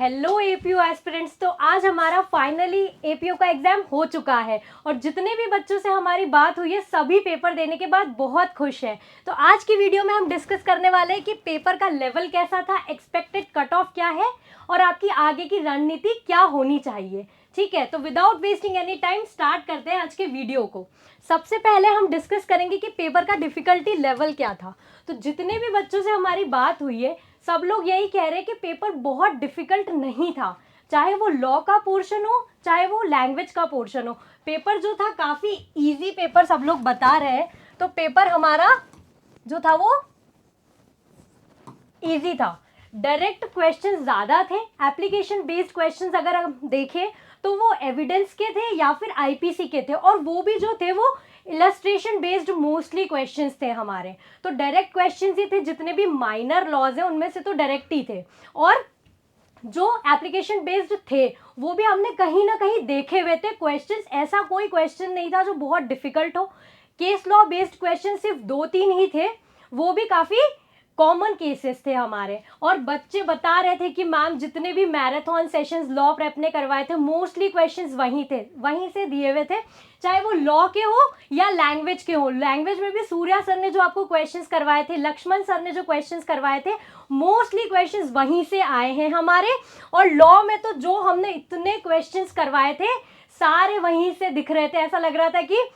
Hello APO aspirants. तो आज हमारा फाइनली एपीओ का एग्जाम हो चुका है और जितने भी बच्चों से हमारी बात हुई है सभी पेपर देने के बाद बहुत खुश हैं। तो आज की वीडियो में हम डिस्कस करने वाले हैं कि पेपर का लेवल कैसा था, एक्सपेक्टेड कट ऑफ क्या है और आपकी आगे की रणनीति क्या होनी चाहिए। ठीक है, तो without wasting any time start करते हैं आज के वीडियो को। सबसे पहले हम डिस्कस करेंगे कि पेपर का डिफिकल्टी लेवल क्या था। तो जितने भी बच्चों से हमारी बात हुई है सब लोग यही कह रहे हैं कि पेपर बहुत डिफिकल्ट नहीं था, चाहे वो लॉ का पोर्शन हो चाहे वो लैंग्वेज का पोर्शन हो। पेपर जो था काफ़ी इजी पेपर सब लोग बता रहे हैं। तो पेपर हमारा जो था वो इजी था, डायरेक्ट क्वेश्चन ज़्यादा थे। एप्लीकेशन बेस्ड क्वेश्चंस अगर हम देखें तो वो एविडेंस के थे या फिर आईपीसी के थे, और वो भी जो थे वो इलस्ट्रेशन बेस्ड मोस्टली क्वेश्चंस थे हमारे। तो डायरेक्ट क्वेश्चंस ही थे, जितने भी माइनर लॉज हैं उनमें से तो डायरेक्ट ही थे, और जो एप्लीकेशन बेस्ड थे वो भी हमने कहीं ना कहीं देखे हुए थे क्वेश्चंस। ऐसा कोई क्वेश्चन नहीं था जो बहुत डिफिकल्ट हो। केस लॉ बेस्ड क्वेश्चन सिर्फ 2-3 ही थे, वो भी काफ़ी कॉमन केसेस थे हमारे। और बच्चे बता रहे थे कि मैम जितने भी मैराथन सेशंस लॉ प्रेप ने करवाए थे मोस्टली क्वेश्चंस वहीं थे, वहीं से दिए हुए थे, चाहे वो लॉ के हो या लैंग्वेज के हो। लैंग्वेज में भी सूर्या सर ने जो आपको क्वेश्चंस करवाए थे, लक्ष्मण सर ने जो क्वेश्चंस करवाए थे, मोस्टली क्वेश्चंस वहीं से आए हैं हमारे। और लॉ में तो जो हमने इतने क्वेश्चंस करवाए थे सारे वहीं से दिख रहे थे, ऐसा लग रहा था कि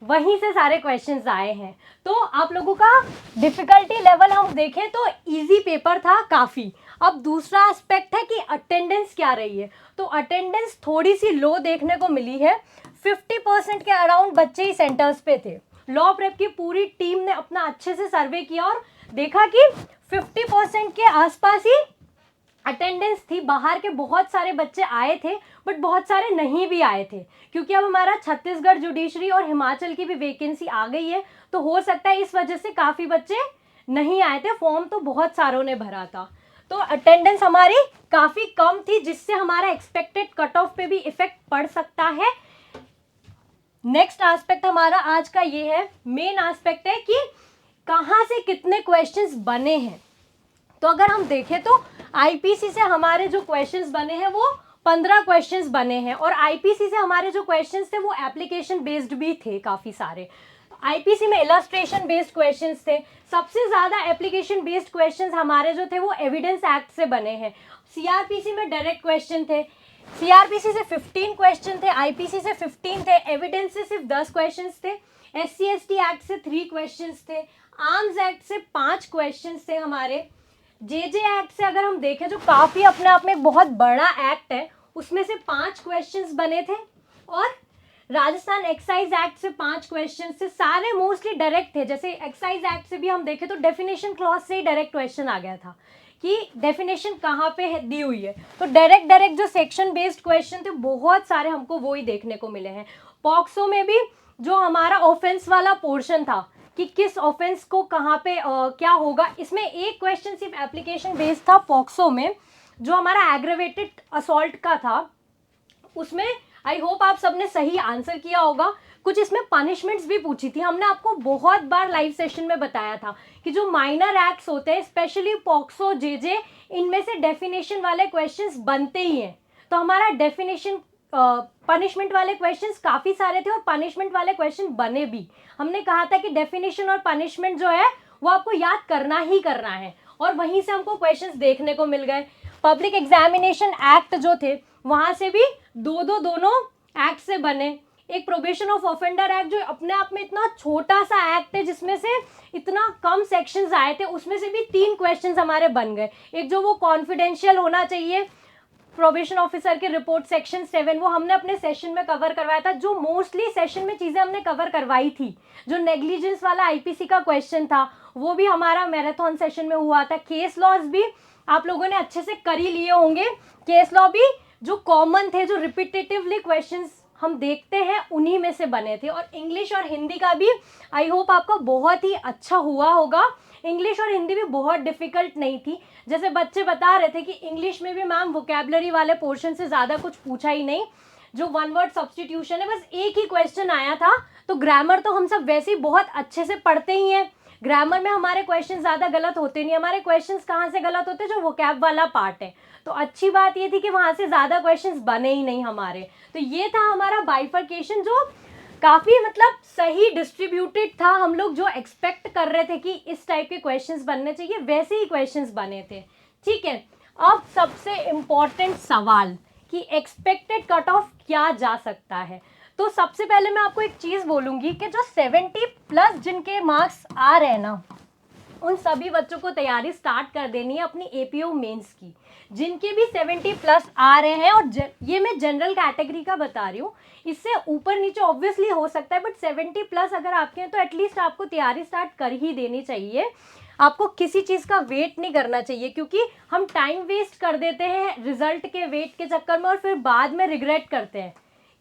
वहीं से सारे क्वेश्चंस आए हैं। तो आप लोगों का डिफिकल्टी लेवल हम देखें तो इजी पेपर था काफ़ी। अब दूसरा एस्पेक्ट है कि अटेंडेंस क्या रही है। तो अटेंडेंस थोड़ी सी लो देखने को मिली है, 50% के अराउंड बच्चे ही सेंटर्स पे थे। लॉ प्रेप की पूरी टीम ने अपना अच्छे से सर्वे किया और देखा कि 50% के आसपास ही अटेंडेंस थी। बाहर के बहुत सारे बच्चे आए थे बट बहुत सारे नहीं भी आए थे, क्योंकि अब हमारा छत्तीसगढ़ जुडिशरी और हिमाचल की भी वैकेंसी आ गई है, तो हो सकता है इस वजह से काफ़ी बच्चे नहीं आए थे। फॉर्म तो बहुत सारों ने भरा था, तो अटेंडेंस हमारी काफ़ी कम थी, जिससे हमारा एक्सपेक्टेड कट ऑफ पे भी इफेक्ट पड़ सकता है। नेक्स्ट एस्पेक्ट हमारा आज का ये है, मेन एस्पेक्ट है कि कहाँ से कितने क्वेश्चंस बने हैं। तो अगर हम देखें तो आईपीसी से हमारे जो क्वेश्चंस बने हैं वो 15 क्वेश्चंस बने हैं, और आईपीसी से हमारे जो क्वेश्चंस थे वो एप्लीकेशन बेस्ड भी थे काफ़ी सारे। आईपीसी में इलस्ट्रेशन बेस्ड क्वेश्चंस थे, सबसे ज़्यादा एप्लीकेशन बेस्ड क्वेश्चंस हमारे जो थे वो एविडेंस एक्ट से बने हैं। सीआरपीसी में डायरेक्ट क्वेश्चन थे, सीआरपीसी से 15 क्वेश्चन थे, आईपीसी से 15 थे, एविडेंस से सिर्फ 10 क्वेश्चन थे, SC/ST एक्ट से 3 क्वेश्चन थे, आर्म्स एक्ट से 5 क्वेश्चन थे हमारे, JJ एक्ट से अगर हम देखें जो काफ़ी अपने आप में एक बहुत बड़ा एक्ट है उसमें से 5 क्वेश्चंस बने थे, और राजस्थान एक्साइज एक्ट से 5 क्वेश्चंस से सारे मोस्टली डायरेक्ट थे। जैसे एक्साइज एक्ट से भी हम देखें तो डेफिनेशन क्लॉज से ही डायरेक्ट क्वेश्चन आ गया था कि डेफिनेशन कहाँ पे दी हुई है। तो डायरेक्ट जो सेक्शन बेस्ड क्वेश्चन थे बहुत सारे हमको वो ही देखने को मिले हैं। पॉक्सो में भी जो हमारा ऑफेंस वाला पोर्शन था कि किस ऑफेंस को कहाँ पे क्या होगा, इसमें एक क्वेश्चन सिर्फ एप्लीकेशन बेस्ड था पॉक्सो में, जो हमारा एग्रेवेटेड असॉल्ट का था। उसमें आई होप आप सबने सही आंसर किया होगा। कुछ इसमें पनिशमेंट्स भी पूछी थी, हमने आपको बहुत बार लाइव सेशन में बताया था कि जो माइनर एक्ट्स होते हैं स्पेशली पॉक्सो JJ, इनमें से डेफिनेशन वाले क्वेश्चंस बनते ही हैं। तो हमारा डेफिनेशन पनिशमेंट वाले क्वेश्चंस काफ़ी सारे थे और पनिशमेंट वाले क्वेश्चन बने भी। हमने कहा था कि डेफिनेशन और पनिशमेंट जो है वो आपको याद करना ही करना है, और वहीं से हमको क्वेश्चंस देखने को मिल गए। पब्लिक एग्जामिनेशन एक्ट जो थे वहाँ से भी दोनों एक्ट से बने। एक प्रोबेशन ऑफ ऑफेंडर एक्ट जो अपने आप में इतना छोटा सा एक्ट है जिसमें से इतना कम सेक्शंस आए थे, उसमें से भी 3 क्वेश्चंस हमारे बन गए। एक जो वो कॉन्फिडेंशियल होना चाहिए प्रोबेशन ऑफिसर के रिपोर्ट सेक्शन 7, वो हमने अपने सेशन में कवर करवाया था। जो मोस्टली सेशन में चीज़ें हमने कवर करवाई थी, जो नेग्लिजेंस वाला आईपीसी का क्वेश्चन था वो भी हमारा मैराथन सेशन में हुआ था। केस लॉज भी आप लोगों ने अच्छे से कर ही लिए होंगे। केस लॉ भी जो कॉमन थे, जो रिपीटेटिवली क्वेश्चंस हम देखते हैं उन्हीं में से बने थे। और इंग्लिश और हिंदी का भी आई होप आपका बहुत ही अच्छा हुआ होगा। इंग्लिश और हिंदी भी बहुत डिफिकल्ट नहीं थी। जैसे बच्चे बता रहे थे कि इंग्लिश में भी मैम वोकैबुलरी वाले पोर्शन से ज़्यादा कुछ पूछा ही नहीं, जो वन वर्ड सब्सटीट्यूशन है बस एक ही क्वेश्चन आया था। तो ग्रामर तो हम सब वैसे ही बहुत अच्छे से पढ़ते ही हैं, ग्रामर में हमारे क्वेश्चन ज़्यादा गलत होते नहीं, हमारे क्वेश्चंस कहाँ से गलत होते हैं, जो वोकैब वाला पार्ट है। तो अच्छी बात ये थी कि वहाँ से ज़्यादा क्वेश्चंस बने ही नहीं हमारे। तो ये था हमारा बाइफर्केशन, जो काफ़ी मतलब सही डिस्ट्रीब्यूटेड था। हम लोग जो एक्सपेक्ट कर रहे थे कि इस टाइप के क्वेश्चंस बनने चाहिए, वैसे ही क्वेश्चंस बने थे। ठीक है, अब सबसे इम्पॉर्टेंट सवाल कि एक्सपेक्टेड कट ऑफ क्या जा सकता है। तो सबसे पहले मैं आपको एक चीज़ बोलूँगी कि जो 70+ जिनके मार्क्स आ रहे हैं ना, उन सभी बच्चों को तैयारी स्टार्ट कर देनी है अपनी एपीओ मेंस की। जिनके भी 70+ आ रहे हैं, और ये मैं जनरल कैटेगरी का बता रही हूँ, इससे ऊपर नीचे ऑब्वियसली हो सकता है, बट 70+ अगर आपके हैं तो एटलीस्ट आपको तैयारी स्टार्ट कर ही देनी चाहिए। आपको किसी चीज़ का वेट नहीं करना चाहिए, क्योंकि हम टाइम वेस्ट कर देते हैं रिजल्ट के वेट के चक्कर में, और फिर बाद में रिग्रेट करते हैं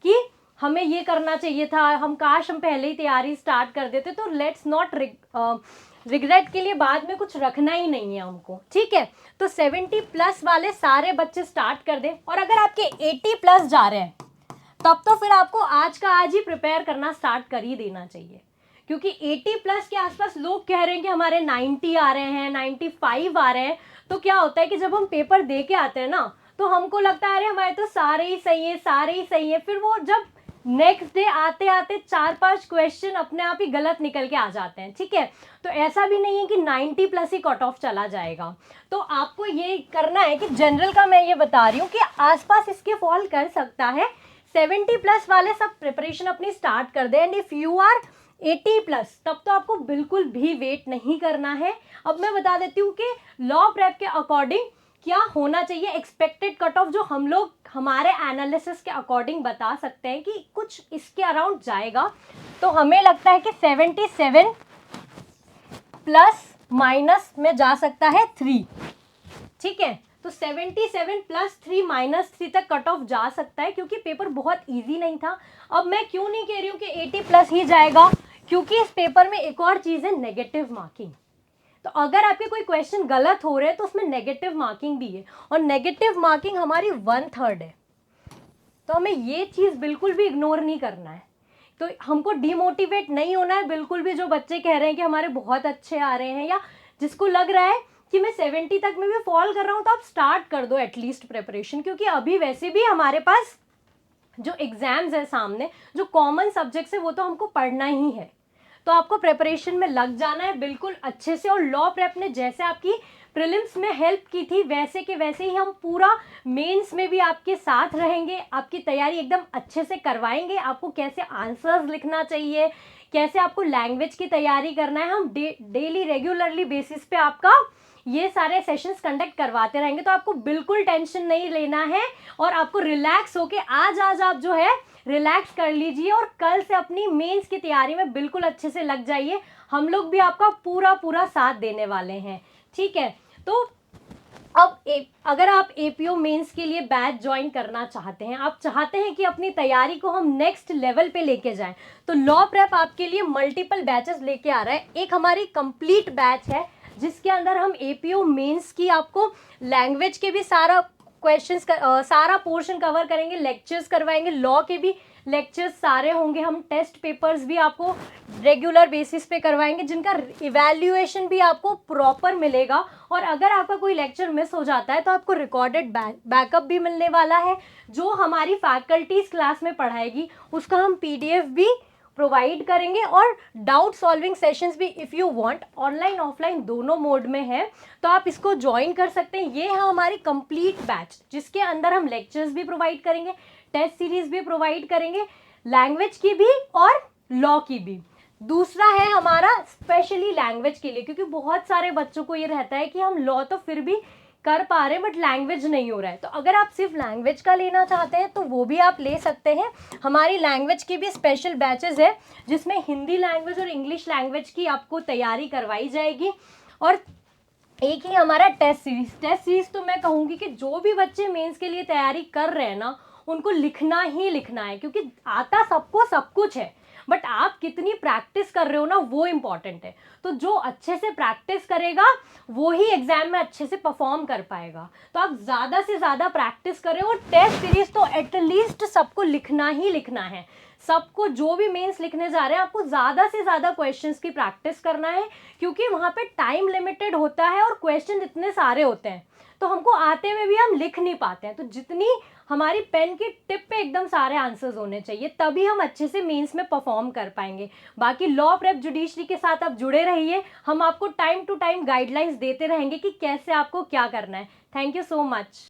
कि हमें ये करना चाहिए था, हम पहले ही तैयारी स्टार्ट कर देते। तो लेट्स नॉट रिग्रेट के लिए बाद में कुछ रखना ही नहीं है हमको। ठीक है, तो 70+ वाले सारे बच्चे स्टार्ट कर दें, और अगर आपके 80+ जा रहे हैं तब तो फिर आपको आज का आज ही प्रिपेयर करना स्टार्ट कर ही देना चाहिए, क्योंकि 80+ के आसपास लोग कह रहे हैं कि हमारे 90 आ रहे हैं, 95 आ रहे हैं। तो क्या होता है कि जब हम पेपर दे के आते हैं ना, तो हमको लगता है अरे हमारे तो सारे ही सही है, सारे ही सही है। फिर वो जब नेक्स्ट डे आते आते 4-5 क्वेश्चन अपने आप ही गलत निकल के आ जाते हैं। ठीक है, तो ऐसा भी नहीं है कि 90+ ही कट ऑफ चला जाएगा। तो आपको ये करना है कि जनरल का मैं ये बता रही हूँ कि आसपास इसके फॉल कर सकता है। 70+ वाले सब प्रिपरेशन अपनी स्टार्ट कर दें, एंड इफ यू आर 80+, तब तो आपको बिल्कुल भी वेट नहीं करना है। अब मैं बता देती हूँ कि लॉ प्रेप के अकॉर्डिंग क्या होना चाहिए एक्सपेक्टेड कट ऑफ, जो हम लोग हमारे एनालिसिस के अकॉर्डिंग बता सकते हैं कि कुछ इसके अराउंड जाएगा। तो हमें लगता है कि 77 प्लस माइनस में जा सकता है 3। ठीक है, तो 77 + 3 - 3 तक कट ऑफ जा सकता है, क्योंकि पेपर बहुत इजी नहीं था। अब मैं क्यों नहीं कह रही हूँ कि 80+ ही जाएगा, क्योंकि इस पेपर में एक और चीज़ है, नेगेटिव मार्किंग। तो अगर आपके कोई क्वेश्चन गलत हो रहे हैं तो उसमें नेगेटिव मार्किंग भी है, और नेगेटिव मार्किंग हमारी 1/3 है। तो हमें ये चीज़ बिल्कुल भी इग्नोर नहीं करना है। तो हमको डीमोटिवेट नहीं होना है बिल्कुल भी। जो बच्चे कह रहे हैं कि हमारे बहुत अच्छे आ रहे हैं, या जिसको लग रहा है कि मैं 70 तक में भी फॉल कर रहा हूँ, तो आप स्टार्ट कर दो एटलीस्ट प्रिपरेशन, क्योंकि अभी वैसे भी हमारे पास जो एग्जाम्स है सामने, जो कॉमन सब्जेक्ट्स है, वो तो हमको पढ़ना ही है। तो आपको प्रिपरेशन में लग जाना है बिल्कुल अच्छे से। और लॉ प्रेप ने जैसे आपकी प्रीलिम्स में हेल्प की थी, वैसे के वैसे ही हम पूरा मेंस में भी आपके साथ रहेंगे, आपकी तैयारी एकदम अच्छे से करवाएंगे। आपको कैसे आंसर्स लिखना चाहिए, कैसे आपको लैंग्वेज की तैयारी करना है, हम डेली रेगुलरली बेसिस पे आपका ये सारे सेशंस कंडक्ट करवाते रहेंगे। तो आपको बिल्कुल टेंशन नहीं लेना है, और आपको रिलैक्स होके आज आप जो है रिलैक्स कर लीजिए, और कल से अपनी मेंस की तैयारी में बिल्कुल अच्छे से लग जाइए। हम लोग भी आपका पूरा साथ देने वाले हैं। ठीक है, तो अब अगर आप एपीओ मेंस के लिए बैच ज्वाइन करना चाहते हैं, आप चाहते हैं कि अपनी तैयारी को हम नेक्स्ट लेवल पे लेके जाएं, तो लॉ प्रेप आपके लिए मल्टीपल बैचेस लेके आ रहा है। एक हमारी कंप्लीट बैच है जिसके अंदर हम एपीओ मेंस की आपको लैंग्वेज के भी सारा क्वेश्चंस सारा पोर्शन कवर करेंगे, लेक्चर्स करवाएंगे, लॉ के भी लेक्चर्स सारे होंगे। हम टेस्ट पेपर्स भी आपको रेगुलर बेसिस पे करवाएंगे, जिनका इवैल्यूएशन भी आपको प्रॉपर मिलेगा। और अगर आपका कोई लेक्चर मिस हो जाता है तो आपको रिकॉर्डेड बैकअप भी मिलने वाला है, जो हमारी फैकल्टीज क्लास में पढ़ाएगी, उसका हम पीडीएफ भी प्रोवाइड करेंगे। और डाउट सॉल्विंग सेशंस भी if you want, online offline दोनों मोड में है, तो आप इसको ज्वाइन कर सकते हैं। ये है हमारी कंप्लीट बैच, जिसके अंदर हम लेक्चर्स भी प्रोवाइड करेंगे, टेस्ट सीरीज भी प्रोवाइड करेंगे, लैंग्वेज की भी और लॉ की भी। दूसरा है हमारा स्पेशली लैंग्वेज के लिए, क्योंकि बहुत सारे बच्चों को ये रहता है कि हम लॉ तो फिर भी कर पा रहे हैं बट लैंग्वेज नहीं हो रहा है। तो अगर आप सिर्फ लैंग्वेज का लेना चाहते हैं तो वो भी आप ले सकते हैं। हमारी लैंग्वेज की भी स्पेशल बैचेस है, जिसमें हिंदी लैंग्वेज और इंग्लिश लैंग्वेज की आपको तैयारी करवाई जाएगी। और एक ही हमारा टेस्ट सीरीज तो मैं कहूँगी कि जो भी बच्चे मेंस के लिए तैयारी कर रहे हैं ना, उनको लिखना ही लिखना है, क्योंकि आता सबको सब कुछ है, बट आप कितनी प्रैक्टिस कर रहे हो ना, वो इम्पॉर्टेंट है। तो जो अच्छे से प्रैक्टिस करेगा वो ही एग्जाम में अच्छे से परफॉर्म कर पाएगा। तो आप ज़्यादा से ज़्यादा प्रैक्टिस करें, और टेस्ट सीरीज तो एटलीस्ट सबको लिखना ही लिखना है। सबको जो भी मेंस लिखने जा रहे हैं आपको ज़्यादा से ज़्यादा क्वेश्चंस की प्रैक्टिस करना है, क्योंकि वहाँ पे टाइम लिमिटेड होता है और क्वेश्चन इतने सारे होते हैं, तो हमको आते हुए भी हम लिख नहीं पाते हैं। तो जितनी हमारी पेन की टिप पे एकदम सारे आंसर्स होने चाहिए, तभी हम अच्छे से मेंस में परफॉर्म कर पाएंगे। बाकी लॉ प्रेप जुडिशरी के साथ आप जुड़े रहिए, हम आपको टाइम टू टाइम गाइडलाइंस देते रहेंगे कि कैसे आपको क्या करना है। Thank you so much.